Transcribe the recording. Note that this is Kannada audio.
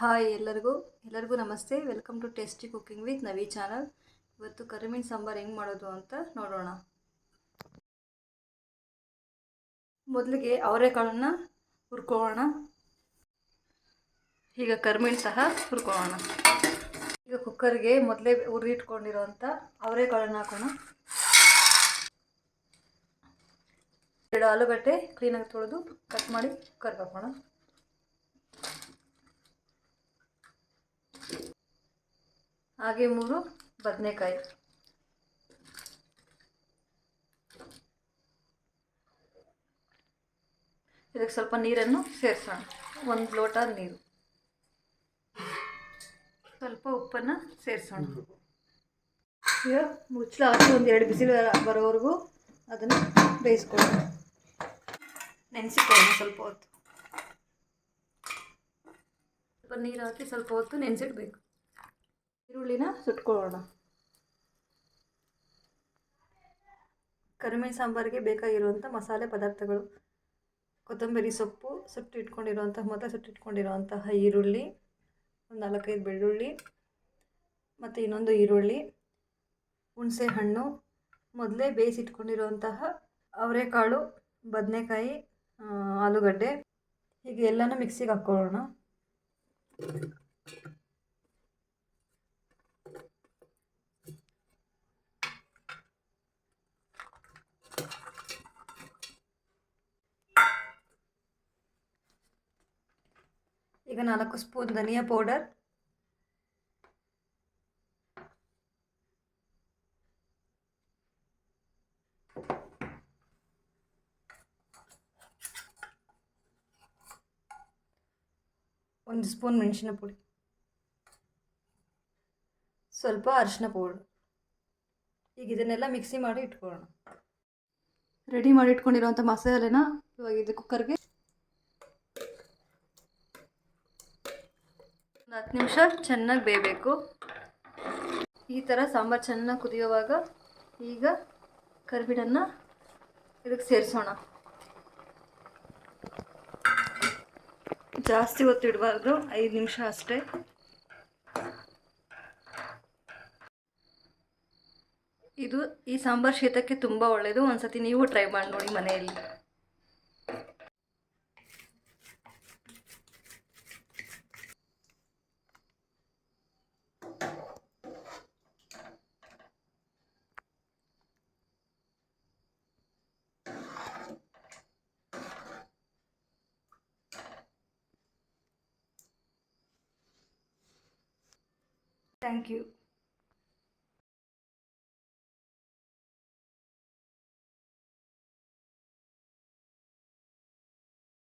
ಹಾಯ್ ಎಲ್ಲರಿಗೂ ನಮಸ್ತೆ. Welcome to tasty cooking with Navi channel. ಇವತ್ತು ಕರಿಮೀನು ಸಾಂಬಾರು ಹೆಂಗೆ ಮಾಡೋದು ಅಂತ ನೋಡೋಣ. ಮೊದಲಿಗೆ ಅವರೆಕಾಳನ್ನು ಹುರ್ಕೊಳ್ಳೋಣ. ಈಗ ಕರಿಮೀನು ಸಹ ಹುರ್ಕೊಳ್ಳೋಣ. ಈಗ ಕುಕ್ಕರ್ಗೆ ಮೊದಲೇ ಹುರಿದಿಟ್ಕೊಂಡಿರೋಂಥ ಅವರೆಕಾಳನ್ನು ಹಾಕೋಣ. 2 ಆಲೂಗಡ್ಡೆ ಕ್ಲೀನಾಗಿ ತೊಳೆದು ಕಟ್ ಮಾಡಿ ಕುಕ್ಕರ್ಗೆ ಹಾಕೋಣ. ಹಾಗೆ 3 ಬದನೆಕಾಯಿ, ಇದಕ್ಕೆ ಸ್ವಲ್ಪ ನೀರನ್ನು ಸೇರಿಸೋಣ. 1 ಲೋಟ ನೀರು, ಸ್ವಲ್ಪ ಉಪ್ಪನ್ನು ಸೇರಿಸೋಣ. ಈಗ ಮುಚ್ಚಳ ಹಾಕಿ 1-2 ಬಿಸಿಲು ಬರೋವರೆಗೂ ಅದನ್ನು ಬೇಯಿಸ್ಕೊಳ್ಳೋಣ. ನೆನೆಸಿಕೊಳ್ಳೋಣ. ಸ್ವಲ್ಪ ಹೊತ್ತು ನೀರು ಹಾಕಿ ಸ್ವಲ್ಪ ಹೊತ್ತು ನೆನೆಸಿಡಬೇಕು. ಈರುಳ್ಳಿನ ಸುಟ್ಕೊಳ್ಳೋಣ. ಕರಿಮೀನು ಸಾಂಬಾರಿಗೆ ಬೇಕಾಗಿರುವಂಥ ಮಸಾಲೆ ಪದಾರ್ಥಗಳು: ಕೊತ್ತಂಬರಿ ಸೊಪ್ಪು, ಸುಟ್ಟಿಟ್ಕೊಂಡಿರುವಂತಹ ಈರುಳ್ಳಿ, 4-5 ಬೆಳ್ಳುಳ್ಳಿ, ಮತ್ತು ಇನ್ನೊಂದು ಈರುಳ್ಳಿ, ಹುಣಸೆ ಹಣ್ಣು, ಮೊದಲೇ ಬೇಯಿಸಿಟ್ಕೊಂಡಿರುವಂತಹ ಅವರೆಕಾಳು, ಬದನೆಕಾಯಿ, ಆಲೂಗಡ್ಡೆ, ಹೀಗೆ ಎಲ್ಲನೂ ಮಿಕ್ಸಿಗೆ ಹಾಕ್ಕೊಳ್ಳೋಣ. ಈಗ 4 ಸ್ಪೂನ್ ಧನಿಯಾ ಪೌಡರ್, 1 ಸ್ಪೂನ್ ಮೆಣಸಿನ ಪುಡಿ, ಸ್ವಲ್ಪ ಅರಿಶಿನ ಪೌಡರ್. ಈಗ ಇದನ್ನೆಲ್ಲ ಮಿಕ್ಸಿ ಮಾಡಿ ಇಟ್ಕೊಳ್ಳೋಣ. ರೆಡಿ ಮಾಡಿ ಇಟ್ಕೊಂಡಿರೋಂಥ ಮಸಾಲೆನ ಇವಾಗ ಇದು ಕುಕ್ಕರ್ಗೆ 10 ನಿಮಿಷ ಚೆನ್ನಾಗಿ ಬೇಯಬೇಕು. ಈ ಥರ ಸಾಂಬಾರು ಚೆನ್ನಾಗಿ ಕುದಿಯೋವಾಗ ಈಗ ಕರಿಬೇಡನ್ನು ಇದಕ್ಕೆ ಸೇರಿಸೋಣ. ಜಾಸ್ತಿ ಹೊತ್ತು ಇಡಬಾರ್ದು, 5 ನಿಮಿಷ ಅಷ್ಟೇ. ಈ ಸಾಂಬಾರು ಶೀತಕ್ಕೆ ತುಂಬ ಒಳ್ಳೆಯದು. ಒಂದ್ಸತಿ ನೀವು ಟ್ರೈ ಮಾಡಿ ನೋಡಿ ಮನೆಯಲ್ಲಿ. Thank you.